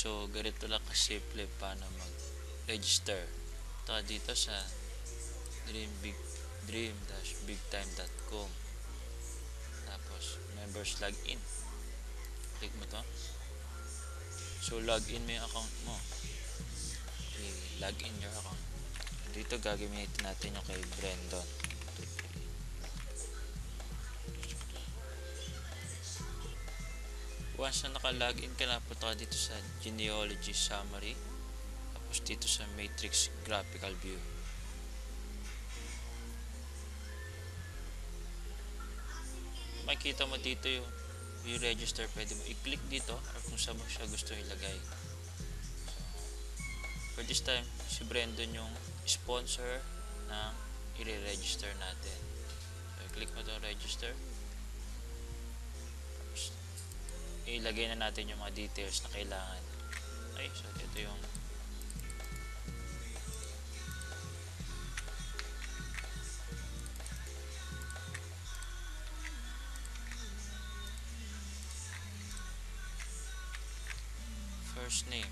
So, ganito lang kasimple paano mag-register. Ito dito sa dream-bigtime.com. Tapos, members login. Click mo to. So, login mo yung account mo. Log in your account. Dito gagamitin natin yung kay Brandon. Once na naka-login ka na, punta ka dito sa genealogy summary. Tapos dito sa matrix graphical view. Makikita mo dito yung register. Pwede mo i-click dito or kung saan mo siya gusto ilagay. For this time, si Brandon yung sponsor na i-register natin. So, click mo to register. Tapos, ilagay na natin yung mga details na kailangan. Okay, so ito yung first name.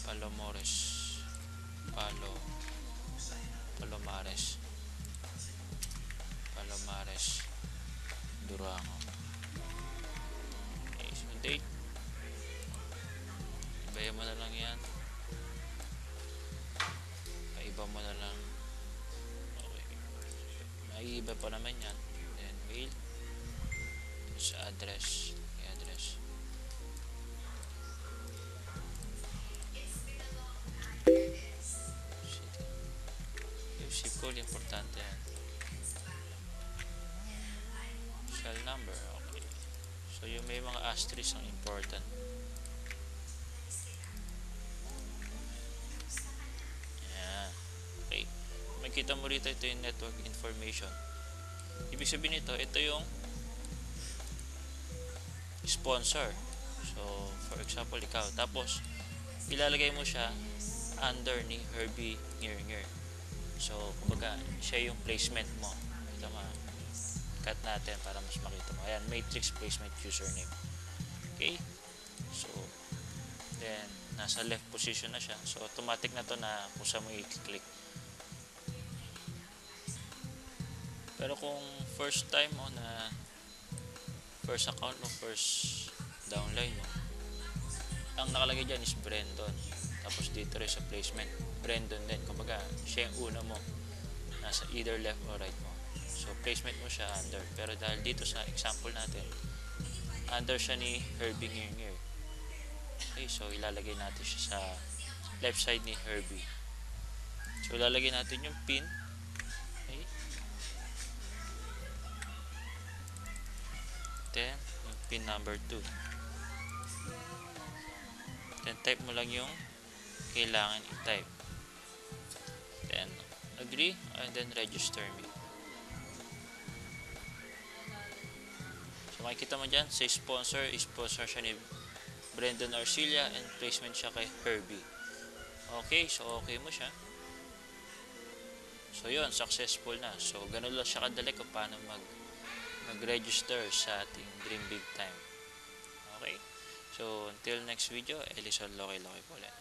Palomares Durango. Okay, so date, ibayan mo na lang yan, paiba mo na lang. Okay, maiiba pa naman yan. Then mail, sa address, yung zip code, importante yan. Cell number, okay. So yung may mga asterisk ang important. Yan. Okay. Makita mo rito, ito yung network information. Ibig sabihin ito yung sponsor. So for example, ikaw. Tapos ilalagay mo siya under ni Herbie Ngir. So kumbaga siya yung placement mo. Ito cut natin para mas makita mo. Ayan, matrix placement username. Okay? So, then, nasa left position na siya. So, automatic na to na kung saan mo i-click. Pero kung first time mo na first account mo, first downline mo, ang nakalagay dyan is Brandon. Tapos dito rin sa placement, Brandon din. Kumbaga, siya yung una mo. Nasa either left or right mo. So, placement mo siya under. Pero dahil dito sa example natin, under siya ni Herbie Ngir. Okay, so ilalagay natin siya sa left side ni Herbie. So, ilalagay natin yung pin. Okay. Then, yung pin number 2. Then, type mo lang yung kailangan i-type. Then, agree and then register me. So, makikita mo dyan, sa sponsor siya ni Brandon Arcilla and placement siya kay Herbie. Okay, so okay mo siya. So, yun, successful na. So, ganun lang siya kadali kung paano mag-register sa ating Dream Big Time. Okay, so until next video, Ellison Loki po ulit.